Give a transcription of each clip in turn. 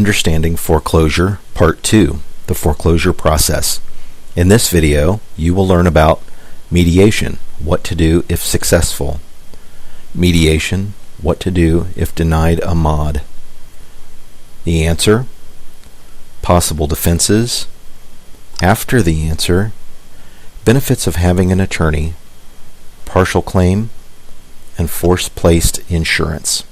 Understanding Foreclosure Part 2, the foreclosure process. In this video, you will learn about mediation, what to do if successful. Mediation, what to do if denied a mod. The answer, possible defenses. After the answer, benefits of having an attorney, partial claim, and force-placed insurance.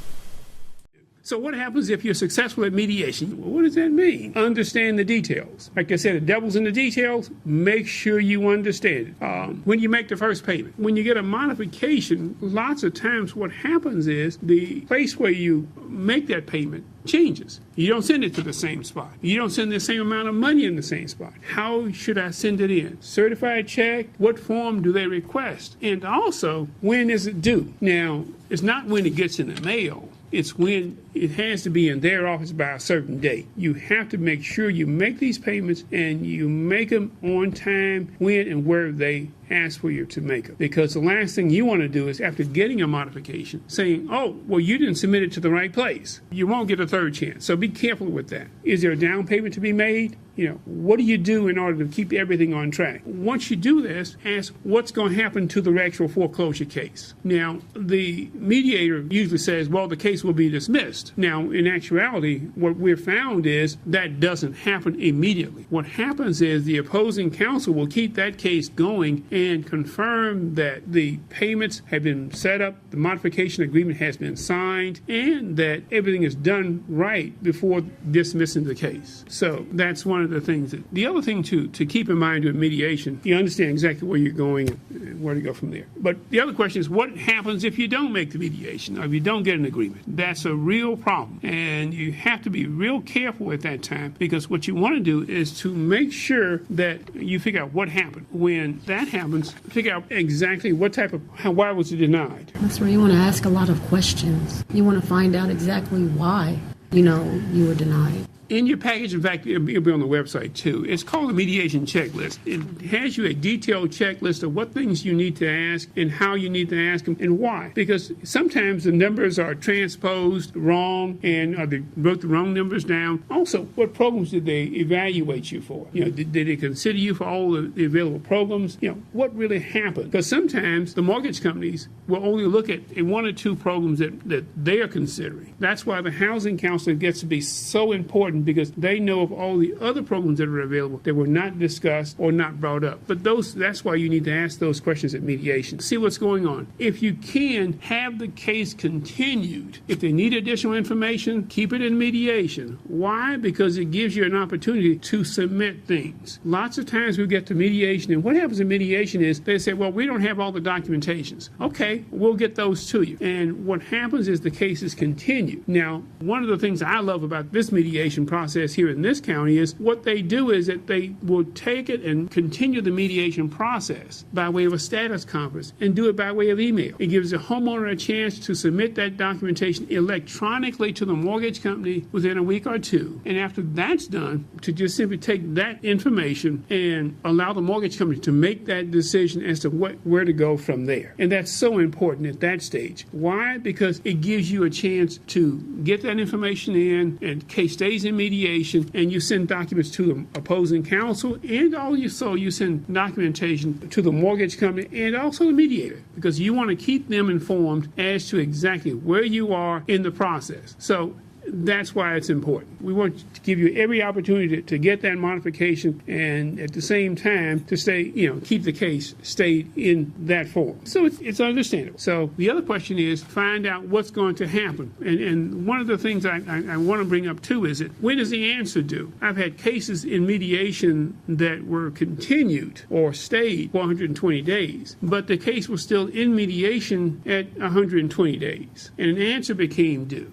So what happens if you're successful at mediation? Well, what does that mean? Understand the details. Like I said, the devil's in the details. Make sure you understand it. When you make the first payment, when you get a modification, lots of times what happens is the place where you make that payment changes. You don't send it to the same spot. You don't send the same amount of money in the same spot. How should I send it in? Certified check? What form do they request? And also, when is it due? Now, it's not when it gets in the mail. It's when it has to be in their office by a certain date. You have to make sure you make these payments and you make them on time, when and where they ask for you to make them. Because the last thing you want to do is, after getting a modification, saying, oh, well, you didn't submit it to the right place. You won't get a third chance. So be careful with that. Is there a down payment to be made? What do you do in order to keep everything on track? Once you do this, ask what's going to happen to the actual foreclosure case. Now, the mediator usually says, well, the case will be dismissed. Now, in actuality, what we've found is that doesn't happen immediately. What happens is the opposing counsel will keep that case going and confirm that the payments have been set up, the modification agreement has been signed, and that everything is done right before dismissing the case. So that's one of the things. The other thing to keep in mind with mediation, you understand exactly where you're going and where to go from there. But the other question is, what happens if you don't make the mediation or if you don't get an agreement? That's a real problem. And you have to be real careful at that time, because what you want to do is to make sure that you figure out what happened. When that happens, figure out exactly what type of, why was it denied? That's where you want to ask a lot of questions. You want to find out exactly why, you were denied. In your package, in fact, it'll be on the website too, it's called a mediation checklist. It has you a detailed checklist of what things you need to ask and how you need to ask them and why. Because sometimes the numbers are transposed wrong and they wrote the wrong numbers down. Also, what programs did they evaluate you for? Did they consider you for all the available programs? What really happened? Because sometimes the mortgage companies will only look at one or two programs that they are considering. That's why the housing counselor gets to be so important, because they know of all the other programs that are available that were not discussed or not brought up. But that's why you need to ask those questions at mediation. See what's going on. If you can, have the case continued. If they need additional information, keep it in mediation. Why? Because it gives you an opportunity to submit things. Lots of times we get to mediation, and what happens in mediation is they say, well, we don't have all the documentations. Okay, we'll get those to you. And what happens is the case is continued. Now, one of the things I love about this mediation process here in this county is what they do is that they will take it and continue the mediation process by way of a status conference and do it by way of email. It gives the homeowner a chance to submit that documentation electronically to the mortgage company within a week or two. And after that's done, to just simply take that information and allow the mortgage company to make that decision as to where to go from there. And that's so important at that stage. Why? Because it gives you a chance to get that information in, and case stays in mediation, and you send documents to the opposing counsel, and also you send documentation to the mortgage company and also the mediator, because you want to keep them informed as to exactly where you are in the process. So that's why it's important. We want to give you every opportunity to get that modification, and at the same time to stay, keep the case stayed in that form. So it's understandable. So the other question is, find out what's going to happen. And one of the things I want to bring up too is that, when is the answer due? I've had cases in mediation that were continued or stayed for 120 days, but the case was still in mediation at 120 days, and an answer became due.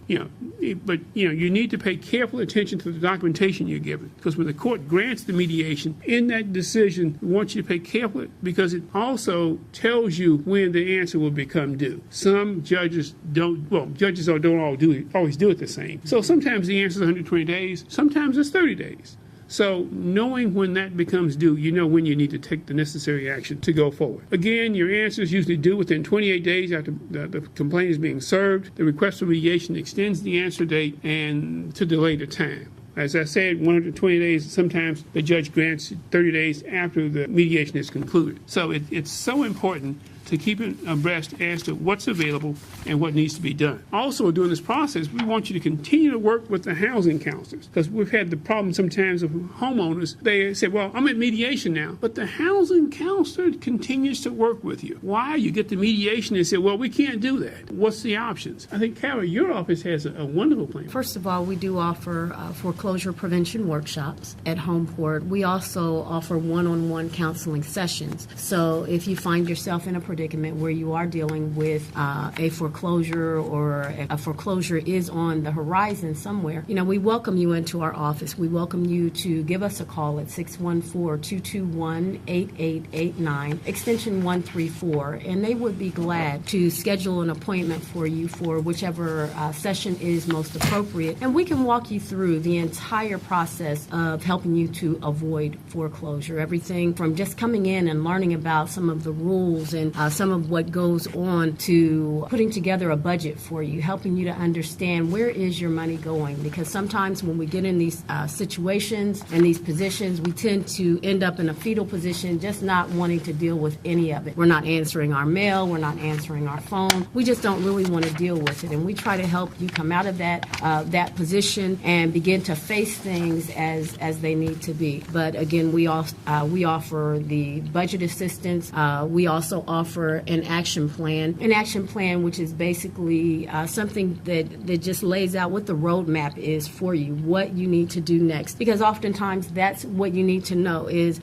But you need to pay careful attention to the documentation you're given, because when the court grants the mediation, in that decision, we want you to pay careful, because it also tells you when the answer will become due. Some judges don't always do it the same. So sometimes the answer is 120 days, sometimes it's 30 days. So knowing when that becomes due, you know when you need to take the necessary action to go forward. Again, your answer is usually due within 28 days after the complaint is being served. The request for mediation extends the answer date and to delay the time. As I said, 120 days, sometimes the judge grants 30 days after the mediation is concluded. So it's so important to keep it abreast as to what's available and what needs to be done. Also, during this process, we want you to continue to work with the housing counselors, because we've had the problem sometimes of homeowners. They say, well, I'm at mediation now, but the housing counselor continues to work with you. Why? You get the mediation and say, well, we can't do that. What's the options? I think, Carol, your office has a wonderful plan. First of all, we do offer foreclosure prevention workshops at Homeport. We also offer one-on-one counseling sessions. So if you find yourself in a predicament where you are dealing with a foreclosure, or a foreclosure is on the horizon somewhere, we welcome you into our office. We welcome you to give us a call at 614-221-8889, extension 134, and they would be glad to schedule an appointment for you for whichever session is most appropriate. And we can walk you through the entire process of helping you to avoid foreclosure. Everything from just coming in and learning about some of the rules and some of what goes on to putting together a budget for you, helping you to understand where is your money going. Because sometimes when we get in these situations and these positions, we tend to end up in a fetal position, just not wanting to deal with any of it. We're not answering our mail, we're not answering our phone. We just don't really want to deal with it. And we try to help you come out of that position and begin to face things as they need to be. But again, we offer the budget assistance. We also offer an action plan which is basically something that just lays out what the roadmap is for you, what you need to do next. Because oftentimes that's what you need to know is,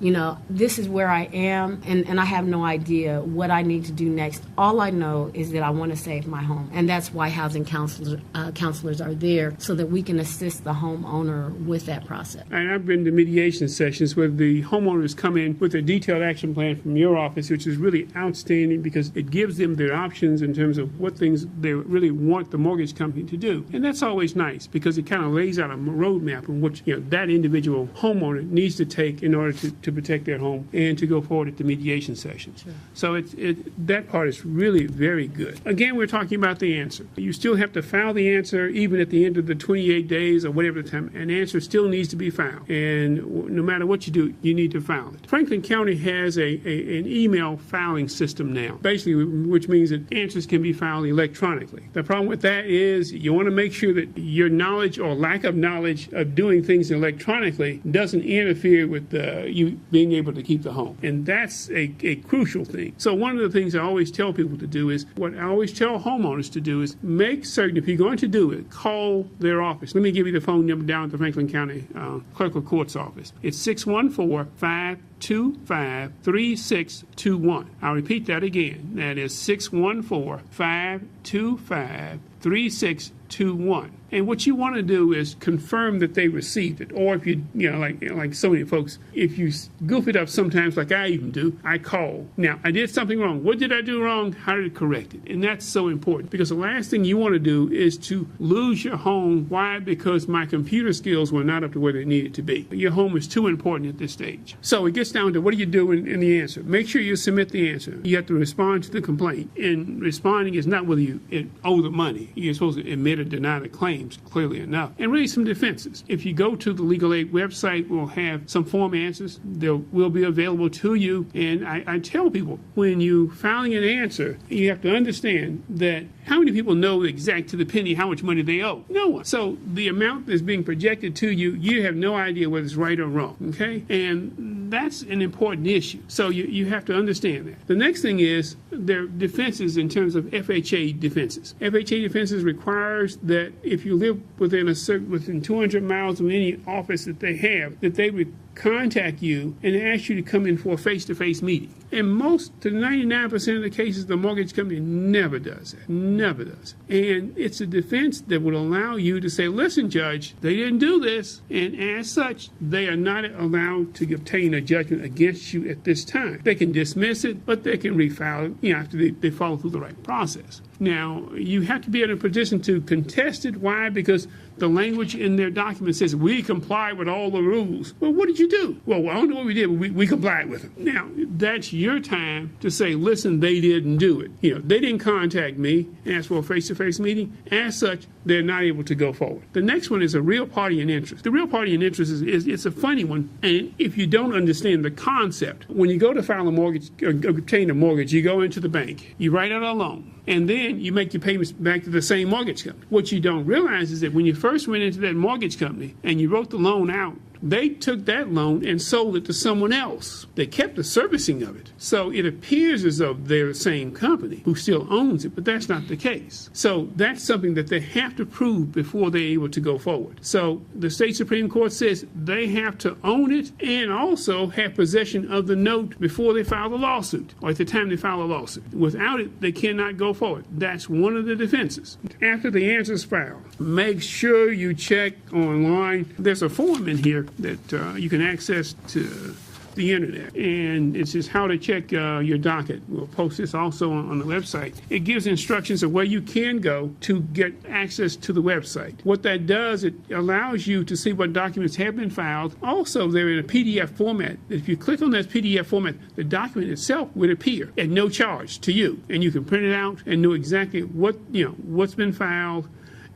this is where I am, and I have no idea what I need to do next. All I know is that I want to save my home, and that's why housing counselors are there, so that we can assist the homeowner with that process. And I've been to mediation sessions where the homeowners come in with a detailed action plan from your office, which is really outstanding because it gives them their options in terms of what things they really want the mortgage company to do. And that's always nice because it kind of lays out a roadmap in which that individual homeowner needs to take in order to protect their home and to go forward at the mediation session. Sure. So that part is really very good. Again, we're talking about the answer. You still have to file the answer even at the end of the 28 days or whatever the time. An answer still needs to be filed. And no matter what you do, you need to file it. Franklin County has an email filing system now, basically, which means that answers can be filed electronically. The problem with that is you want to make sure that your knowledge or lack of knowledge of doing things electronically doesn't interfere with you being able to keep the home. And that's a crucial thing. So one of the things I always tell people to do is, what I always tell homeowners to do is make certain, if you're going to do it, call their office. Let me give you the phone number down at the Franklin County Clerk of Court's office. It's 614-525-3621. I'll repeat that again. That is 614-525-3621. And what you want to do is confirm that they received it. Or if you like so many folks, if you goof it up sometimes, like I even do, I call. Now, I did something wrong. What did I do wrong? How did I correct it? And that's so important because the last thing you want to do is to lose your home. Why? Because my computer skills were not up to where they needed to be. Your home is too important at this stage. So it gets down to what do you do in the answer. Make sure you submit the answer. You have to respond to the complaint. And responding is not whether you owe the money. You're supposed to admit or deny the claim. Clearly enough, and really some defenses. If you go to the Legal Aid website, we'll have some form answers. They will be available to you. And I tell people, when you filing an answer, you have to understand that how many people know exact to the penny how much money they owe? No one. So the amount that's being projected to you, you have no idea whether it's right or wrong. Okay, and that's an important issue. So you have to understand that. The next thing is their defenses in terms of FHA defenses. FHA defenses requires that if you live within 200 miles of any office that they have, that they would contact you and ask you to come in for a face-to-face meeting. And most, to 99% of the cases, the mortgage company never does that. Never does. And it's a defense that would allow you to say, listen, Judge, they didn't do this. And as such, they are not allowed to obtain a judgment against you at this time. They can dismiss it, but they can refile it, after they follow through the right process. Now, you have to be in a position to contest it. Why? Because the language in their document says, we comply with all the rules. Well, what did you you do? Well, I don't know what we did, but we complied with them. Now, that's your time to say, listen, they didn't do it. They didn't contact me and ask for a face-to-face meeting. As such, they're not able to go forward. The next one is a real party in interest. The real party in interest is it's a funny one, and if you don't understand the concept, when you go to file a mortgage, or obtain a mortgage, you go into the bank, you write out a loan, and then you make your payments back to the same mortgage company. What you don't realize is that when you first went into that mortgage company and you wrote the loan out, they took that loan and sold it to someone else. They kept the servicing of it. So it appears as though they're the same company who still owns it, but that's not the case. So that's something that they have to prove before they're able to go forward. So the state Supreme Court says they have to own it and also have possession of the note before they file the lawsuit, or at the time they file a lawsuit. Without it, they cannot go forward. That's one of the defenses. After the answer is filed, make sure you check online. There's a form in here that you can access to the internet, and it's just how to check your docket. We'll post this also on the website. It gives instructions of where you can go to get access to the website. What that does, it allows you to see what documents have been filed. Also, they're in a PDF format. If you click on that PDF format, the document itself would appear at no charge to you, and you can print it out and know exactly what's been filed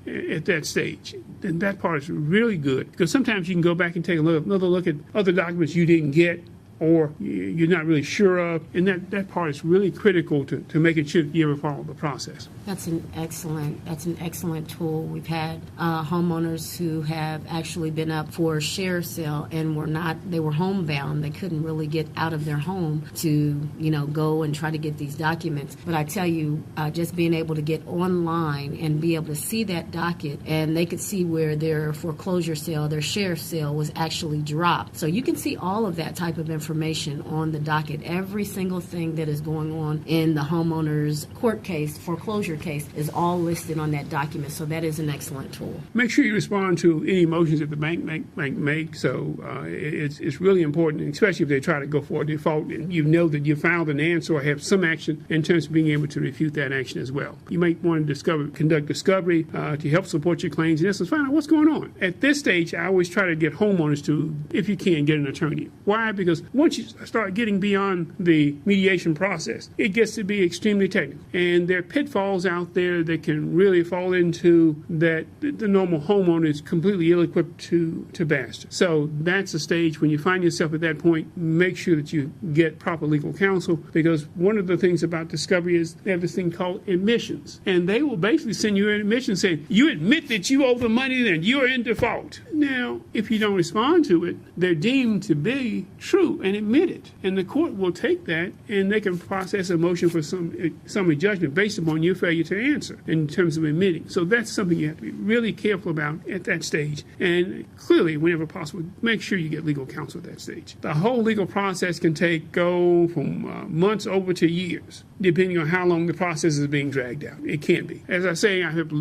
at that stage. And that part is really good, because sometimes you can go back and take another look at other documents you didn't get or you're not really sure of, and that part is really critical to making sure that you ever follow the process. That's an excellent tool. We've had homeowners who have actually been up for a share sale and they were homebound. They couldn't really get out of their home to go and try to get these documents. But I tell you, just being able to get online and be able to see that docket, and they could see where their foreclosure sale, their share sale was actually dropped. So you can see all of that type of information on the docket. Every single thing that is going on in the homeowner's court case, foreclosure case, is all listed on that document. So that is an excellent tool. Make sure you respond to any motions that the bank make. So it's really important, especially if they try to go for a default and you know that you filed an answer or have some action in terms of being able to refute that action as well. You might want to conduct discovery to help support your claims, and just find out what's going on. At this stage, I always try to get homeowners to, if you can, get an attorney. Why? Because once you start getting beyond the mediation process, it gets to be extremely technical. And there are pitfalls out there that can really fall into that the normal homeowner is completely ill-equipped to master. So that's a stage when you find yourself at that point, make sure that you get proper legal counsel, because one of the things about discovery is they have this thing called admissions. And they will basically send you an admission saying, you admit that you owe the money and you're in default. Now, if you don't respond to it, they're deemed to be true and admit it. And the court will take that and they can process a motion for summary judgment based upon your failure to answer in terms of admitting. So that's something you have to be really careful about at that stage. And clearly, whenever possible, make sure you get legal counsel at that stage. The whole legal process can go from months over to years, depending on how long the process is being dragged out. It can be. As I say, I have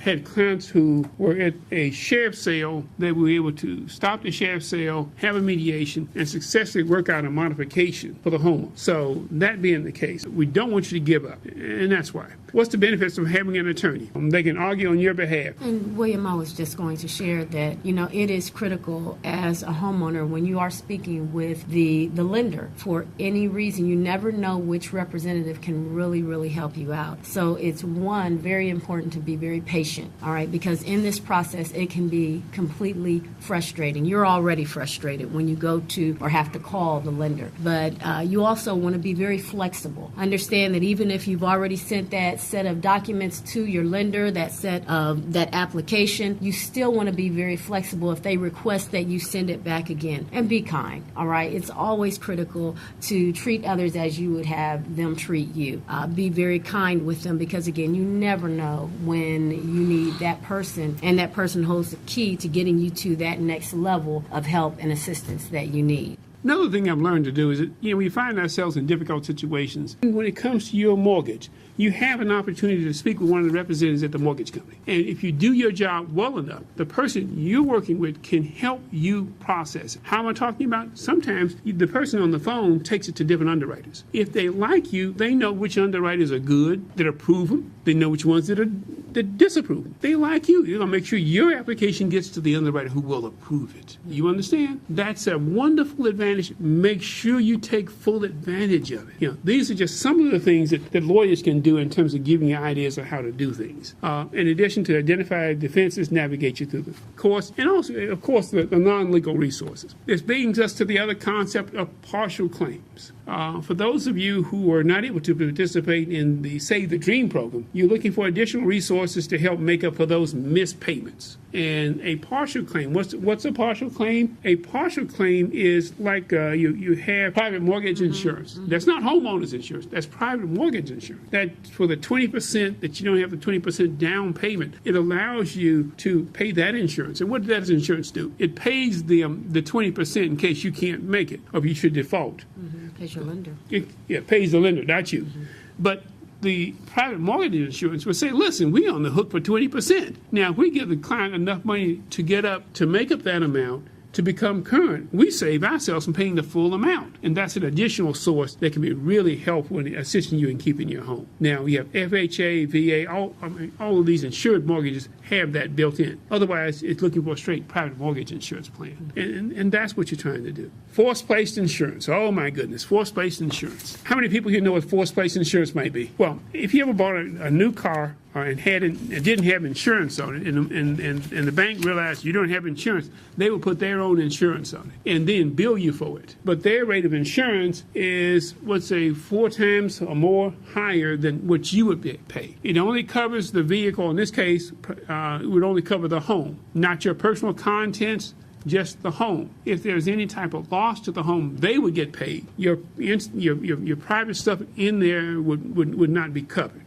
had clients who were at a sheriff sale. They were able to stop the sheriff sale, have a mediation, and successfully work out a modification for the homeowner. So that being the case, we don't want you to give up, and that's why. What's the benefits of having an attorney? They can argue on your behalf. And William, I was just going to share that, it is critical as a homeowner when you are speaking with the lender for any reason. You never know which representative can really, really help you out. So it's very important to be very patient, all right? Because in this process, it can be completely frustrating. You're already frustrated when you go to or have to call the lender. But you also want to be very flexible. Understand that even if you've already sent that set of documents to your lender, that application, you still want to be very flexible if they request that you send it back again. And be kind, all right? It's always critical to treat others as you would have them treat you. Be very kind with them, because, again, you never know when you need that person, and that person holds the key to getting you to that next level of help and assistance that you need. Another thing I've learned to do is that, we find ourselves in difficult situations. When it comes to your mortgage, you have an opportunity to speak with one of the representatives at the mortgage company. And if you do your job well enough, the person you're working with can help you process it. How am I talking about? Sometimes the person on the phone takes it to different underwriters. If they like you, they know which underwriters are good, that approve them. They know which ones that disapprove them. They like you. You're going to make sure your application gets to the underwriter who will approve it. You understand? That's a wonderful advantage. Make sure you take full advantage of it. These are just some of the things that lawyers can do in terms of giving you ideas of how to do things. In addition to identify defenses, navigate you through the course, and also, of course, the non-legal resources. This brings us to the other concept of partial claims. For those of you who are not able to participate in the Save the Dream program, you're looking for additional resources to help make up for those missed payments. And a partial claim, what's a partial claim? A partial claim is like you have private mortgage insurance. That's not homeowners insurance. That's private mortgage insurance. That's for the 20% that you don't have the 20% down payment. It allows you to pay that insurance. And what does insurance do? It pays the 20% in case you can't make it or if you should default. Pays your lender. It pays the lender, not you. But the private mortgage insurance will say, listen, we're on the hook for 20%. Now, if we give the client enough money to make up that amount, to become current, we save ourselves from paying the full amount. And that's an additional source that can be really helpful in assisting you in keeping your home. Now, we have FHA, VA, all of these insured mortgages have that built in. Otherwise, it's looking for a straight private mortgage insurance plan. And that's what you're trying to do. Force-placed insurance. Oh, my goodness. Force-placed insurance. How many people here know what force-placed insurance might be? Well, if you ever bought a new car and didn't have insurance on it, and the bank realized you don't have insurance, they will put their own insurance on it and then bill you for it. But their rate of insurance is, let's say, 4 times or more higher than what you would pay. It only covers the vehicle. In this case, it would only cover the home, not your personal contents, just the home. If there's any type of loss to the home, they would get paid. Your private stuff in there would not be covered.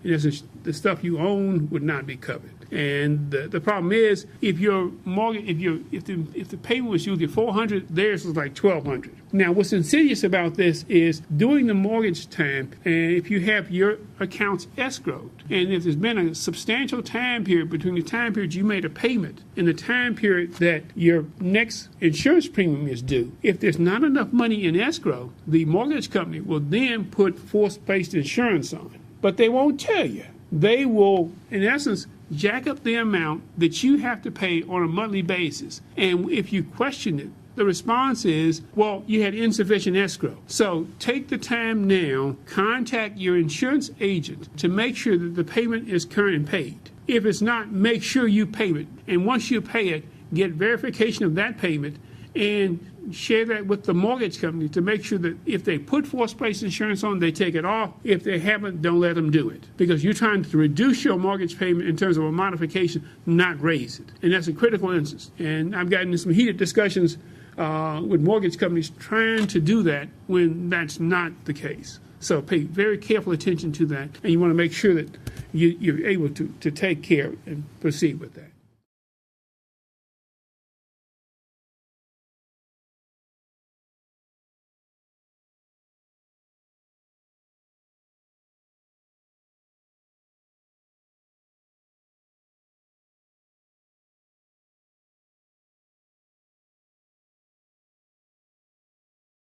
The stuff you own would not be covered. And the problem is, if your mortgage, if the payment was usually $400, theirs was like $1,200. Now, what's insidious about this is during the mortgage time, and if you have your accounts escrowed, and if there's been a substantial time period between the time period you made a payment and the time period that your next insurance premium is due, if there's not enough money in escrow, the mortgage company will then put force-placed insurance on. But they won't tell you. They will, in essence, jack up the amount that you have to pay on a monthly basis. And if you question it, the response is, well, you had insufficient escrow. So take the time now, contact your insurance agent to make sure that the payment is current and paid. If it's not, make sure you pay it. And once you pay it, get verification of that payment and share that with the mortgage company to make sure that if they put force-placed insurance on, they take it off. If they haven't, don't let them do it. Because you're trying to reduce your mortgage payment in terms of a modification, not raise it. And that's a critical instance. And I've gotten into some heated discussions with mortgage companies trying to do that when that's not the case. So pay very careful attention to that. And you want to make sure that you're able to take care and proceed with that.